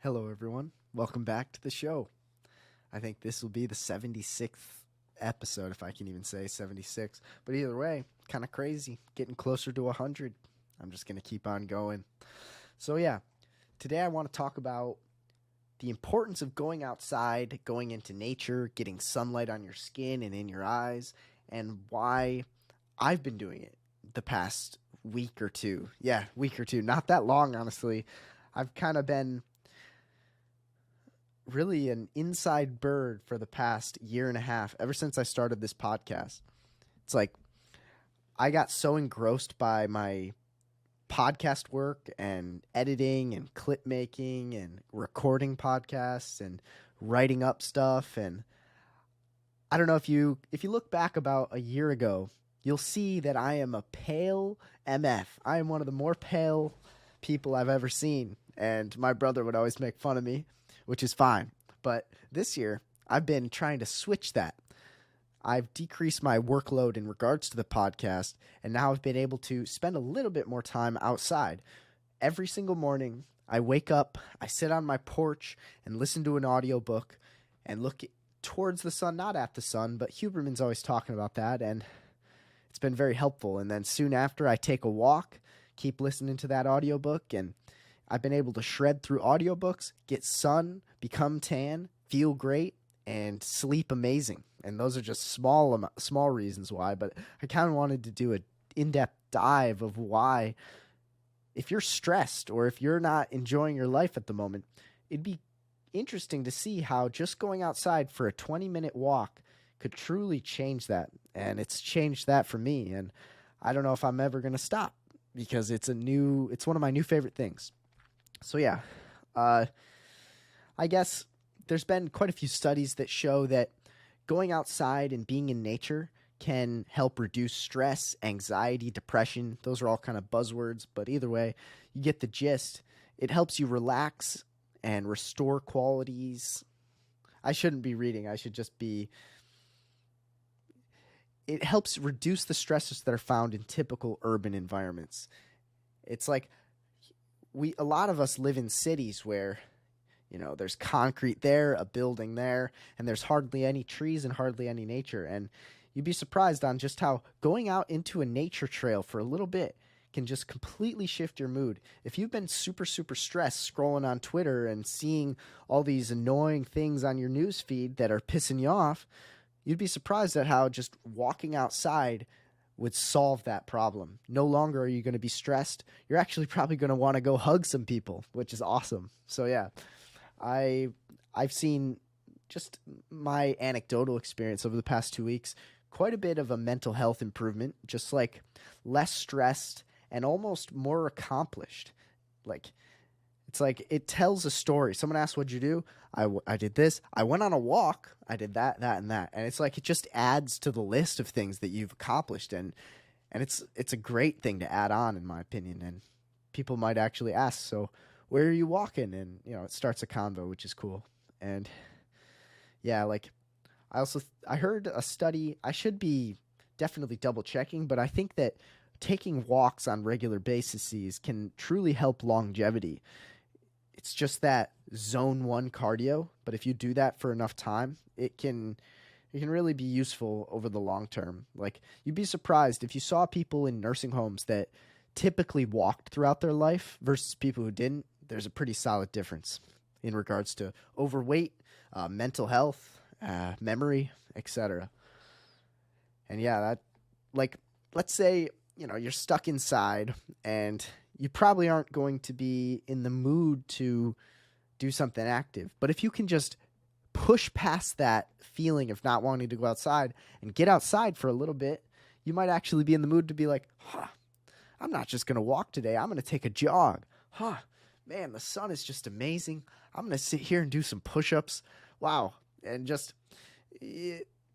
Hello, everyone. Welcome back to the show. I think this will be the 76th episode, if I can even say 76. But either way, kind of crazy. Getting closer to 100. I'm just going to keep on going. So, yeah, today I want to talk about the importance of going outside, going into nature, getting sunlight on your skin and in your eyes, and why I've been doing it the past week or two. Yeah, week or two. Not that long, honestly. I've kind of been really an inside bird for the past year and a half, ever since I started this podcast. It's like I got so engrossed by my podcast work and editing and clip making and recording podcasts and writing up stuff. And I don't know, if you look back about a year ago, you'll see that I am a pale MF. I am one of the more pale people I've ever seen. And my brother would always make fun of me, which is fine. But this year, I've been trying to switch that. I've decreased my workload in regards to the podcast, and now I've been able to spend a little bit more time outside. Every single morning, I wake up, I sit on my porch and listen to an audiobook and look towards the sun, not at the sun, but Huberman's always talking about that, and it's been very helpful. And then soon after, I take a walk, keep listening to that audiobook, and I've been able to shred through audiobooks, get sun, become tan, feel great, and sleep amazing. And those are just small reasons why, but I kind of wanted to do an in-depth dive of why, if you're stressed or if you're not enjoying your life at the moment, it'd be interesting to see how just going outside for a 20-minute walk could truly change that. And it's changed that for me, and I don't know if I'm ever going to stop because it's one of my new favorite things. So yeah, I guess there's been quite a few studies that show that going outside and being in nature can help reduce stress, anxiety, depression. Those are all kind of buzzwords, but either way, you get the gist. It helps you relax and restore qualities. I shouldn't be reading. I should just be. It helps reduce the stresses that are found in typical urban environments. It's like a lot of us live in cities where, there's concrete there, a building there, and there's hardly any trees and hardly any nature. And you'd be surprised on just how going out into a nature trail for a little bit can just completely shift your mood. If you've been super, super stressed scrolling on Twitter and seeing all these annoying things on your news feed that are pissing you off, you'd be surprised at how just walking outside would solve that problem. No longer are you going to be stressed. You're actually probably going to want to go hug some people, which is awesome. So yeah, I've seen, just my anecdotal experience over the past 2 weeks, quite a bit of a mental health improvement, just like less stressed and almost more accomplished. It's like it tells a story. Someone asks, what'd you do? I did this. I went on a walk. I did that, and that. And it's like it just adds to the list of things that you've accomplished. And it's a great thing to add on, in my opinion. And people might actually ask, so where are you walking? And, it starts a convo, which is cool. And yeah, I heard a study. I should be definitely double checking, but I think that taking walks on regular bases can truly help longevity. It's just that zone 1 cardio, but if you do that for enough time, it can really be useful over the long term. Like, you'd be surprised if you saw people in nursing homes that typically walked throughout their life versus people who didn't. There's a pretty solid difference in regards to overweight, mental health, memory, etc. And yeah, let's say, you're stuck inside and you probably aren't going to be in the mood to do something active. But if you can just push past that feeling of not wanting to go outside and get outside for a little bit, you might actually be in the mood to be like, I'm not just going to walk today. I'm going to take a jog. Man, the sun is just amazing. I'm going to sit here and do some push-ups. Wow. And just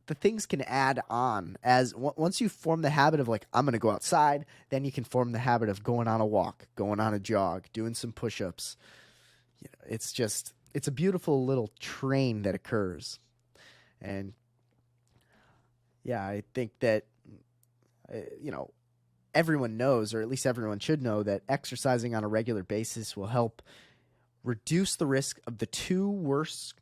the things can add on as once you form the habit of I'm going to go outside, then you can form the habit of going on a walk, going on a jog, doing some push-ups. It's a beautiful little train that occurs. And yeah, I think that, everyone knows, or at least everyone should know, that exercising on a regular basis will help reduce the risk of the two worst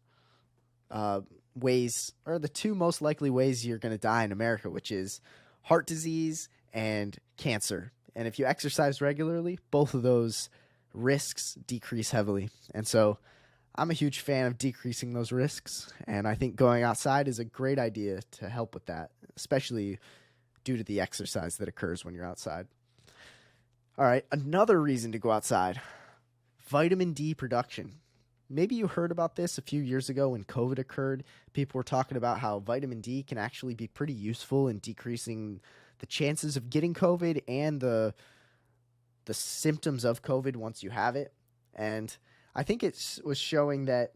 ways, or the two most likely ways you're going to die in America, which is heart disease and cancer. And if you exercise regularly, both of those risks decrease heavily. And so I'm a huge fan of decreasing those risks, and I think going outside is a great idea to help with that, especially due to the exercise that occurs when you're outside. All right, another reason to go outside, vitamin D production. Maybe you heard about this a few years ago when COVID occurred. People were talking about how vitamin D can actually be pretty useful in decreasing the chances of getting COVID and the symptoms of COVID once you have it. And I think it was showing that,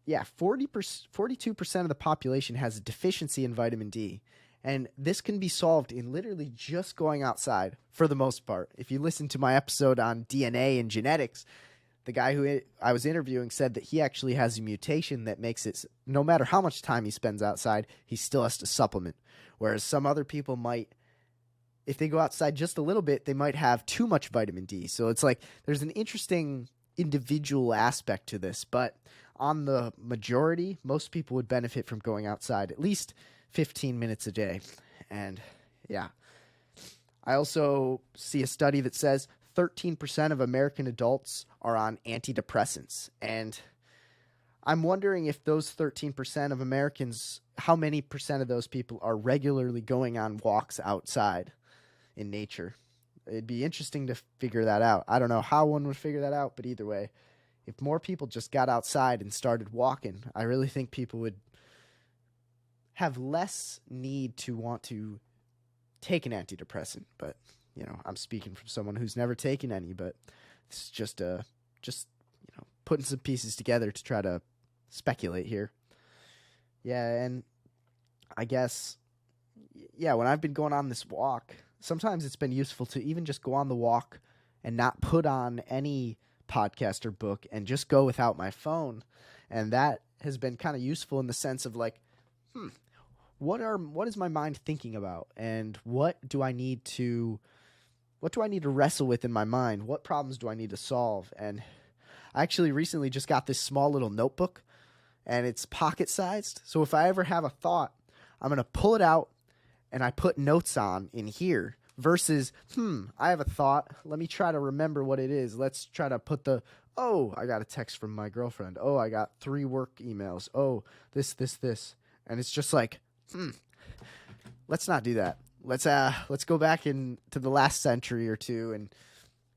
42% of the population has a deficiency in vitamin D. And this can be solved in literally just going outside for the most part. If you listen to my episode on DNA and genetics, the guy who I was interviewing said that he actually has a mutation that makes it, no matter how much time he spends outside, he still has to supplement. Whereas some other people might, if they go outside just a little bit, they might have too much vitamin D. So it's like there's an interesting individual aspect to this. But on the majority, most people would benefit from going outside at least 15 minutes a day. And yeah, I also see a study that says 13% of American adults are on antidepressants. And I'm wondering if those 13% of Americans, how many percent of those people are regularly going on walks outside in nature? It'd be interesting to figure that out. I don't know how one would figure that out, but either way, if more people just got outside and started walking, I really think people would have less need to want to take an antidepressant. But I'm speaking from someone who's never taken any, but it's just putting some pieces together to try to speculate here. Yeah, and I guess, when I've been going on this walk, sometimes it's been useful to even just go on the walk and not put on any podcast or book and just go without my phone. And that has been kind of useful in the sense of like, what is my mind thinking about, and what do I need to wrestle with in my mind? What problems do I need to solve? And I actually recently just got this small little notebook, and it's pocket sized. So if I ever have a thought, I'm going to pull it out and I put notes on in here versus, I have a thought. Let me try to remember what it is. Let's try to put I got a text from my girlfriend. Oh, I got 3 work emails. Oh, this. And it's just like, let's not do that. Let's go back into the last century or two and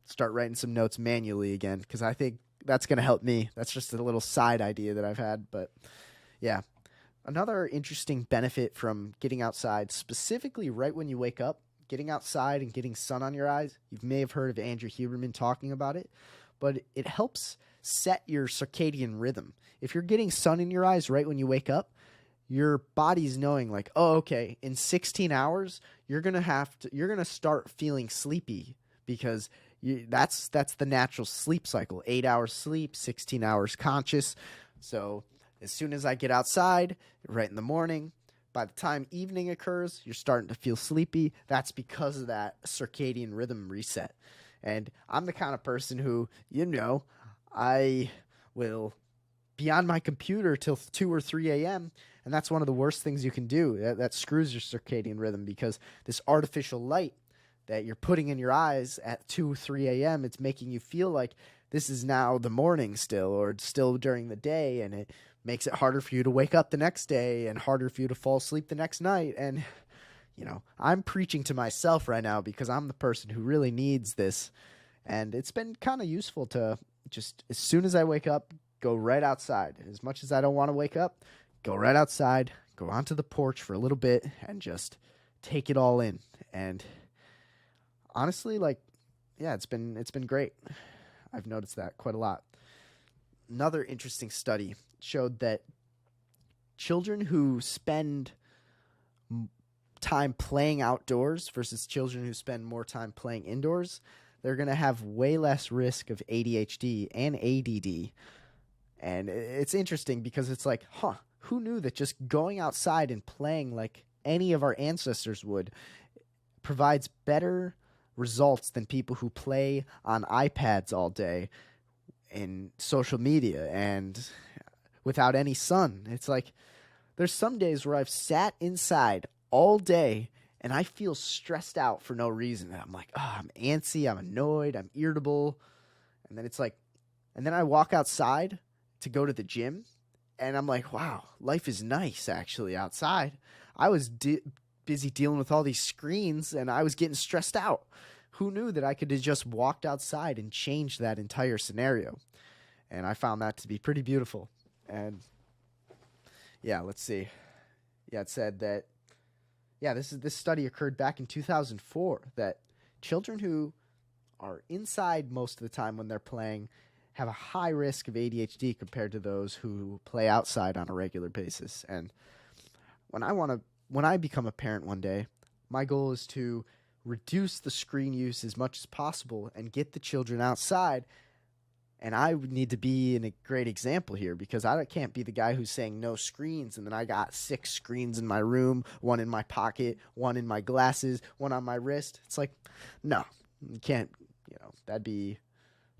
start writing some notes manually again, because I think that's going to help me. That's just a little side idea that I've had. But yeah, another interesting benefit from getting outside, specifically right when you wake up, getting outside and getting sun on your eyes. You may have heard of Andrew Huberman talking about it, but it helps set your circadian rhythm. If you're getting sun in your eyes right when you wake up, your body's knowing like, oh, okay, in 16 hours, you're going to start feeling sleepy, because that's the natural sleep cycle. 8 hours sleep, 16 hours conscious. So as soon as I get outside, right in the morning, by the time evening occurs, you're starting to feel sleepy. That's because of that circadian rhythm reset. And I'm the kind of person who, I will be on my computer till 2 or 3 a.m., and that's one of the worst things you can do. That screws your circadian rhythm, because this artificial light that you're putting in your eyes at 2 or 3 a.m., it's making you feel like this is now the morning still, or it's still during the day, and it makes it harder for you to wake up the next day and harder for you to fall asleep the next night. And, I'm preaching to myself right now, because I'm the person who really needs this. And it's been kind of useful to just, as soon as I wake up, go right outside. As much as I don't want to wake up, go right outside, go onto the porch for a little bit, and just take it all in. And honestly, it's been great. I've noticed that quite a lot. Another interesting study showed that children who spend time playing outdoors versus children who spend more time playing indoors, they're going to have way less risk of ADHD and ADD. And it's interesting because it's like, who knew that just going outside and playing like any of our ancestors would provides better results than people who play on iPads all day. in social media and without any sun. It's like there's some days where I've sat inside all day and I feel stressed out for no reason. And I'm like, oh, I'm antsy, I'm annoyed, I'm irritable. And then it's like, and then I walk outside to go to the gym and I'm like, wow, life is nice actually outside. I was busy dealing with all these screens and I was getting stressed out. Who knew that I could have just walked outside and changed that entire scenario? And I found that to be pretty beautiful. And yeah, let's see. Yeah, it said that, yeah, this study occurred back in 2004, that children who are inside most of the time when they're playing have a high risk of ADHD compared to those who play outside on a regular basis. And when I become a parent one day, my goal is to reduce the screen use as much as possible and get the children outside. And I would need to be a great example here, because I can't be the guy who's saying no screens and then I got 6 screens in my room, 1 in my pocket, 1 in my glasses, 1 on my wrist. It's like, no, you can't, that'd be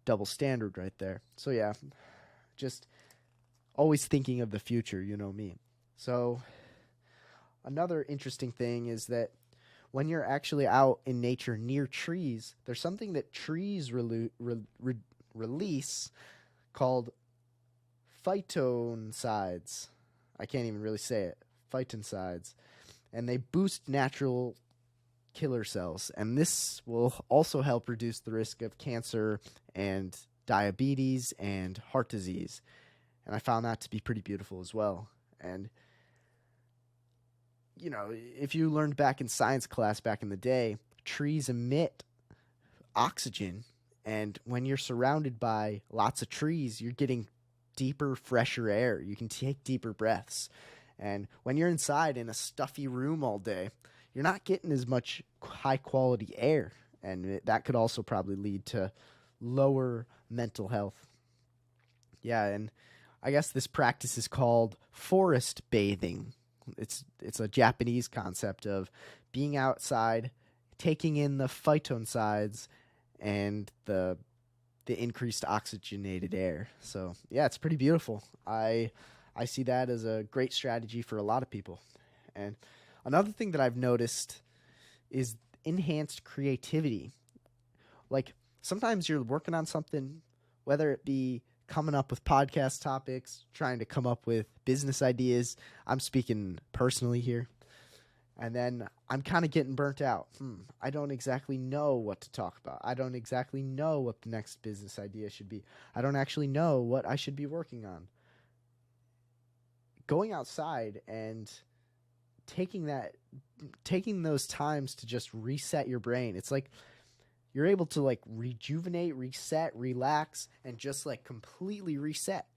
double standard right there. So yeah, just always thinking of the future, you know me. So another interesting thing is that when you're actually out in nature near trees, there's something that trees release called phytoncides. I can't even really say it. Phytoncides. And they boost natural killer cells. And this will also help reduce the risk of cancer and diabetes and heart disease. And I found that to be pretty beautiful as well. And if you learned back in science class back in the day, trees emit oxygen. And when you're surrounded by lots of trees, you're getting deeper, fresher air. You can take deeper breaths. And when you're inside in a stuffy room all day, you're not getting as much high-quality air. And that could also probably lead to lower mental health. Yeah, and I guess this practice is called forest bathing. It's a Japanese concept of being outside, taking in the phytoncides and the increased oxygenated air. So yeah, it's pretty beautiful. I see that as a great strategy for a lot of people. And another thing that I've noticed is enhanced creativity. Like sometimes you're working on something, whether it be coming up with podcast topics, trying to come up with business ideas. I'm speaking personally here. And then I'm kind of getting burnt out. I don't exactly know what to talk about. I don't exactly know what the next business idea should be. I don't actually know what I should be working on. Going outside and taking those times to just reset your brain. It's like you're able to like rejuvenate, reset, relax, and just like completely reset.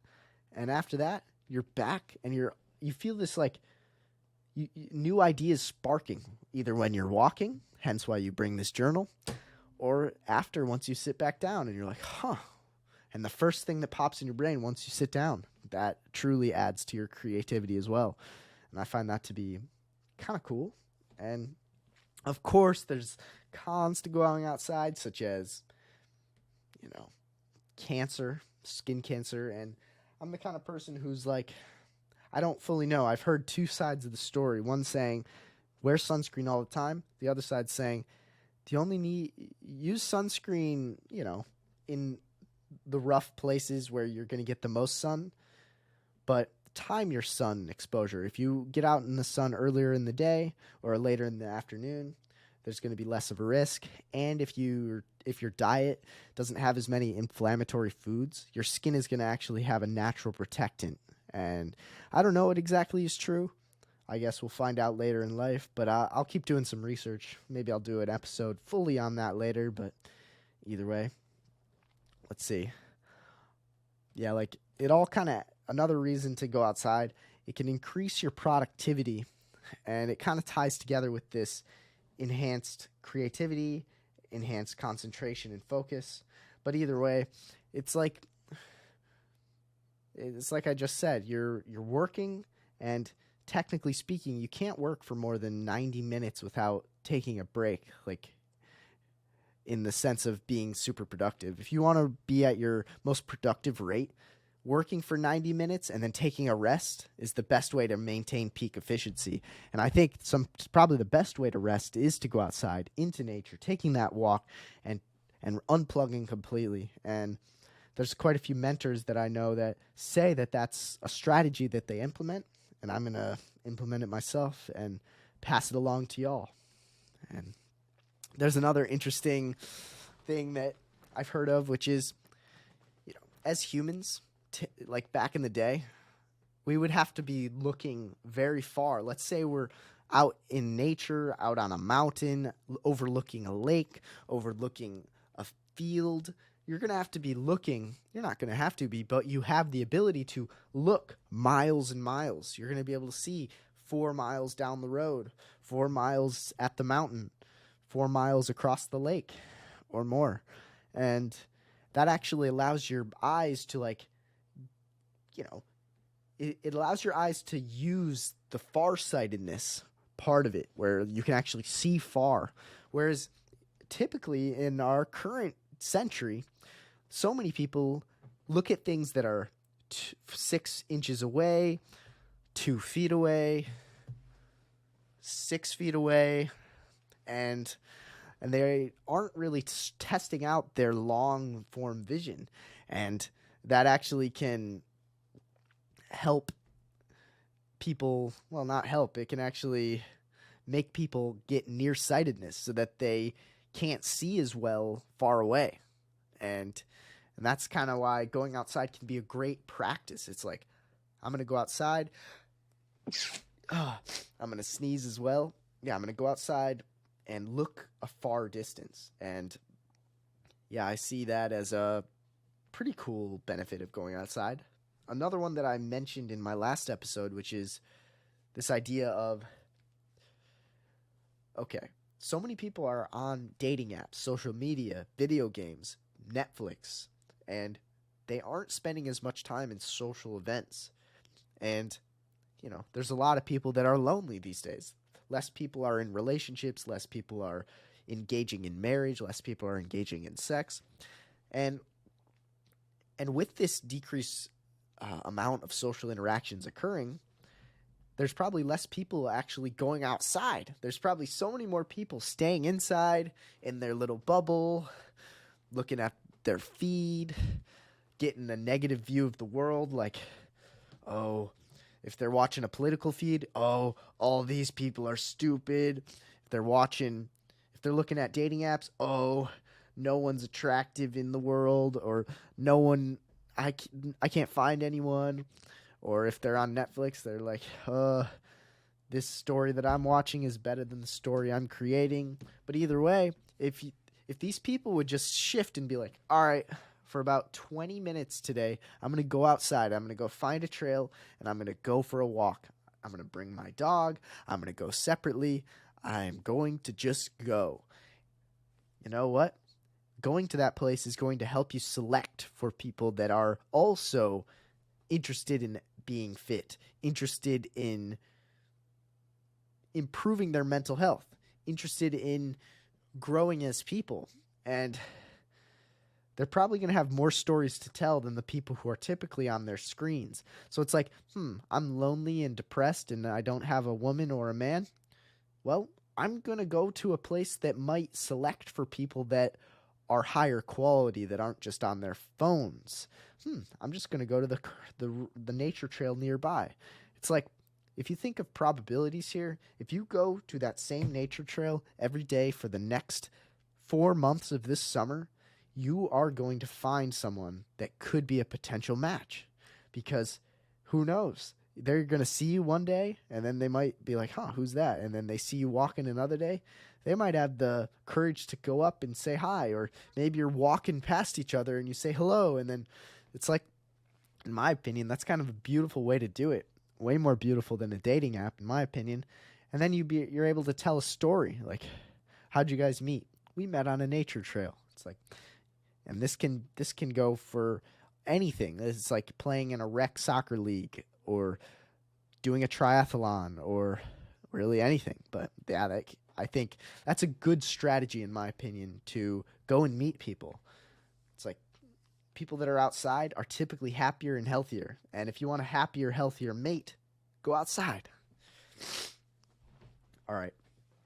And after that, you're back and you feel this like new ideas sparking, either when you're walking, hence why you bring this journal, or after, once you sit back down and you're like, huh. And the first thing that pops in your brain once you sit down, that truly adds to your creativity as well. And I find that to be kind of cool. And of course, there's cons to going outside, such as, cancer, skin cancer. And I'm the kind of person who's like, I don't fully know. I've heard 2 sides of the story. One saying, wear sunscreen all the time. The other side saying, use sunscreen, in the rough places where you're going to get the most sun, but time your sun exposure. If you get out in the sun earlier in the day or later in the afternoon, there's going to be less of a risk. And if your diet doesn't have as many inflammatory foods, your skin is going to actually have a natural protectant. And I don't know what exactly is true. I guess we'll find out later in life, but I'll keep doing some research. Maybe I'll do an episode fully on that later, but either way, let's see. Yeah, like it all kind of, another reason to go outside, it can increase your productivity, and it kind of ties together with this enhanced creativity, enhanced concentration and focus. But either way, it's like I just said, you're working, and technically speaking, you can't work for more than 90 minutes without taking a break. Like in the sense of being super productive. If you want to be at your most productive rate, working for 90 minutes and then taking a rest is the best way to maintain peak efficiency. And I think probably the best way to rest is to go outside into nature, taking that walk and unplugging completely. And there's quite a few mentors that I know that say that that's a strategy that they implement, and I'm going to implement it myself and pass it along to y'all. And there's another interesting thing that I've heard of, which is, as humans, like back in the day, we would have to be looking very far. Let's say we're out in nature, out on a mountain, overlooking a lake, overlooking a field. You're going to have to be looking. You're not going to have to be, but you have the ability to look miles and miles. You're going to be able to see 4 miles down the road, 4 miles at the mountain, 4 miles across the lake or more. And that actually allows your eyes to it allows your eyes to use the farsightedness part of it, where you can actually see far. Whereas typically in our current century, so many people look at things that are 6 inches away, 2 feet away, 6 feet away, and they aren't really testing out their long form vision. And that actually can help people, well, not help, it can actually make people get nearsightedness so that they can't see as well far away. And that's kind of why going outside can be a great practice. It's like, I'm going to go outside. I'm going to sneeze as well. Yeah, I'm going to go outside and look a far distance. And yeah, I see that as a pretty cool benefit of going outside. Another one that I mentioned in my last episode, which is this idea of, okay, so many people are on dating apps, social media, video games, Netflix, and they aren't spending as much time in social events. And, there's a lot of people that are lonely these days. Less people are in relationships, less people are engaging in marriage, less people are engaging in sex. And with this decreased amount of social interactions occurring, there's probably less people actually going outside. There's probably so many more people staying inside in their little bubble, looking at their feed, getting a negative view of the world, like, oh, if they're watching a political feed, oh, all these people are stupid. If they're looking at dating apps, oh, no one's attractive in the world, or no one, I can't find anyone. Or if they're on Netflix, they're like, this story that I'm watching is better than the story I'm creating. But either way, if these people would just shift and be like, all right, for about 20 minutes today, I'm going to go outside. I'm going to go find a trail, and I'm going to go for a walk. I'm going to bring my dog. I'm going to go separately. I'm going to just go. You know what? Going to that place is going to help you select for people that are also interested in being fit, interested in improving their mental health, interested in growing as people. And they're probably going to have more stories to tell than the people who are typically on their screens. So it's like, I'm lonely and depressed and I don't have a woman or a man. Well, I'm going to go to a place that might select for people that are higher quality, that aren't just on their phones. I'm just going to go to the nature trail nearby. It's like, if you think of probabilities here, if you go to that same nature trail every day for the next 4 months of this summer, you are going to find someone that could be a potential match. Because who knows? They're going to see you one day, and then they might be like, who's that? And then they see you walking another day. They might have the courage to go up and say hi, or maybe you're walking past each other and you say hello, and then it's like, in my opinion, that's kind of a beautiful way to do it. Way more beautiful than a dating app, in my opinion. And then you're able to tell a story, like, how'd you guys meet? We met on a nature trail. It's like, and this can go for anything. It's like playing in a rec soccer league, or doing a triathlon, or really anything. But yeah, I think that's a good strategy, in my opinion, to Go and meet people. It's like people that are outside are typically happier and healthier. And if you want a happier, healthier mate, go outside. All right.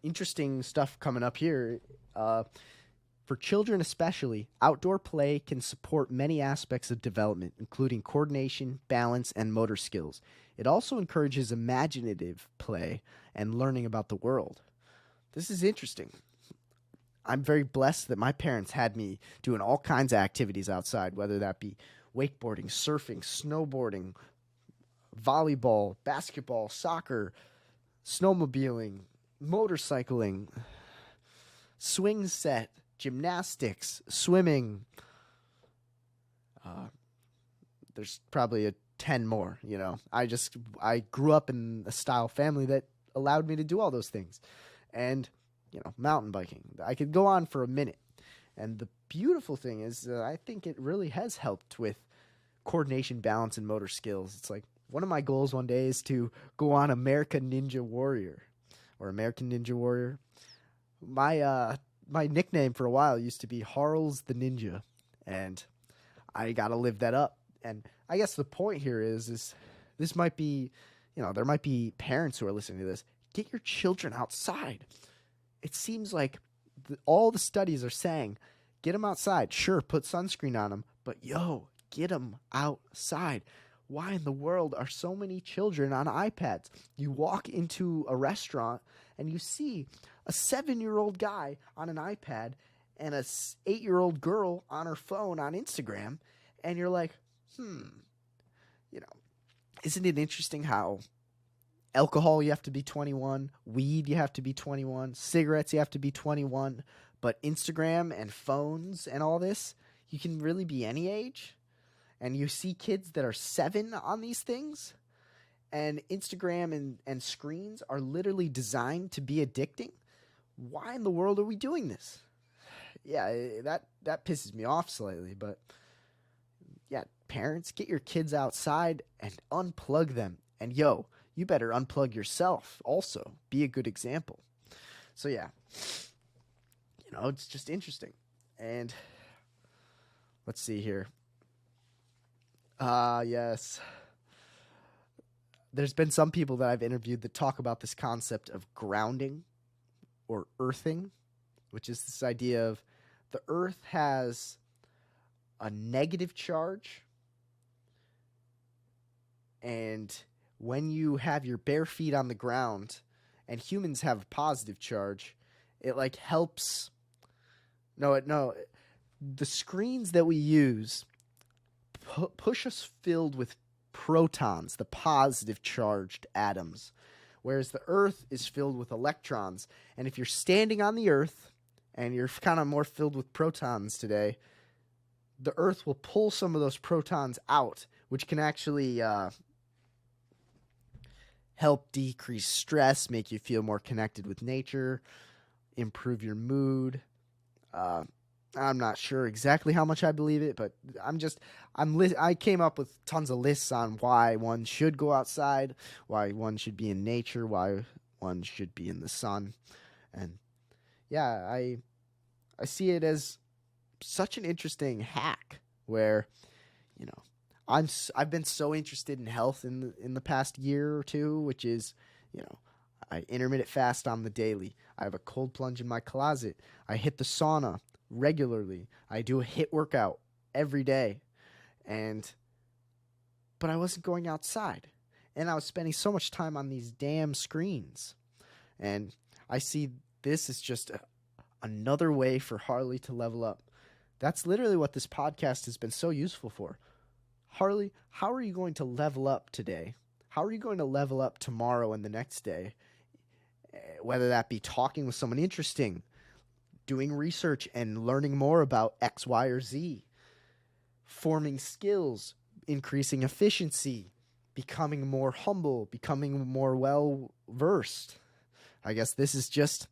Interesting stuff coming up here. For children especially, outdoor play can support many aspects of development, including coordination, balance, and motor skills. It also encourages imaginative play and learning about the world. This is interesting. I'm very blessed that my parents had me doing all kinds of activities outside, whether that be wakeboarding, surfing, snowboarding, volleyball, basketball, soccer, snowmobiling, motorcycling, swing set, gymnastics, swimming. There's probably 10 more, you know. I grew up in a style family that allowed me to do all those things. And, you know, mountain biking. I could go on for a minute. And the beautiful thing is I think it really has helped with coordination, balance, and motor skills. It's like one of my goals one day is to go on American Ninja Warrior. My nickname for a while used to be Harls the Ninja, and I got to live that up. And I guess the point here is this might be, you know, there might be parents who are listening to this. Get your children outside. It seems like all the studies are saying, get them outside. Sure, put sunscreen on them, but get them outside. Why in the world are so many children on iPads? You walk into a restaurant and you see a 7-year-old guy on an iPad and a 8-year-old girl on her phone on Instagram, and you're like, you know, isn't it interesting how alcohol you have to be 21, weed you have to be 21, cigarettes you have to be 21, but Instagram and phones and all this, you can really be any age? And you see kids that are 7 on these things, and Instagram and screens are literally designed to be addicting. Why in the world are we doing this? Yeah, that pisses me off slightly, but yeah, parents, get your kids outside and unplug them. And you better unplug yourself also. Be a good example. So yeah, you know, it's just interesting. And let's see here. Yes. There's been some people that I've interviewed that talk about this concept of grounding or earthing, which is this idea of the earth has a negative charge, and when you have your bare feet on the ground and humans have a positive charge, it like helps. The screens that we use push us filled with protons, the positive charged atoms, whereas the earth is filled with electrons. And if you're standing on the earth and you're kind of more filled with protons today, the earth will pull some of those protons out, which can actually help decrease stress, make you feel more connected with nature, improve your mood. I'm not sure exactly how much I believe it, but I came up with tons of lists on why one should go outside, why one should be in nature, why one should be in the sun. And yeah, I see it as such an interesting hack where, you know, I've been so interested in health in the past year or two, which is, you know, I intermittent fast on the daily. I have a cold plunge in my closet. I hit the sauna regularly. I do a HIIT workout every day. But I wasn't going outside. And I was spending so much time on these damn screens. And I see this as just another way for Harley to level up. That's literally what this podcast has been so useful for. Harley, how are you going to level up today? How are you going to level up tomorrow and the next day? Whether that be talking with someone interesting, doing research and learning more about X, Y, or Z, forming skills, increasing efficiency, becoming more humble, becoming more well-versed. I guess this is just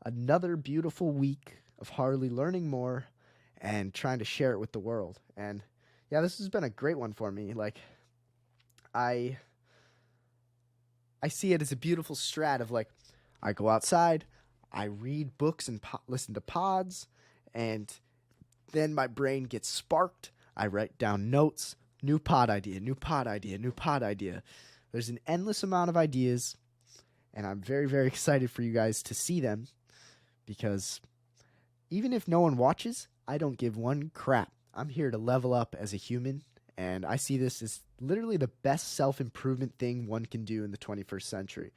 another beautiful week of Harley learning more and trying to share it with the world. And yeah, this has been a great one for me. Like, I see it as a beautiful strat of like, I go outside, I read books and listen to pods, And then my brain gets sparked. I write down notes, new pod idea, new pod idea, new pod idea. There's an endless amount of ideas, and I'm very, very excited for you guys to see them, because even if no one watches, I don't give one crap. I'm here to level up as a human, and I see this as literally the best self-improvement thing one can do in the 21st century.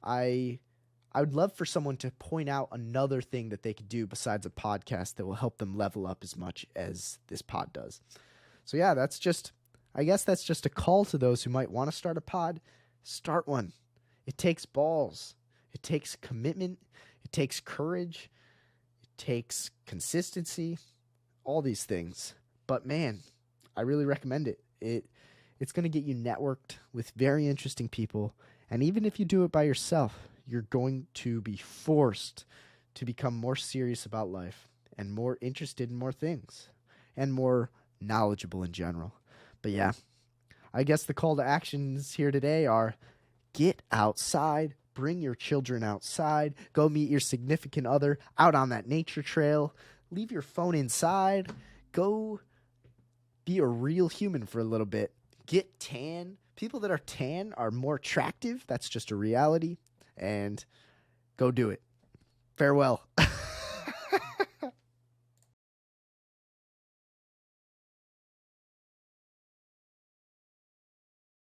I would love for someone to point out another thing that they could do besides a podcast that will help them level up as much as this pod does. So yeah, I guess that's just a call to those who might want to start a pod. Start one. It takes balls. It takes commitment. It takes courage. It takes consistency. All these things. But man, I really recommend it. It's going to get you networked with very interesting people. And even if you do it by yourself, you're going to be forced to become more serious about life and more interested in more things and more knowledgeable in general. But yeah, I guess the call to actions here today are: get outside, bring your children outside, go meet your significant other out on that nature trail, leave your phone inside, go be a real human for a little bit, get tan. People that are tan are more attractive. That's just a reality. And go do it. Farewell.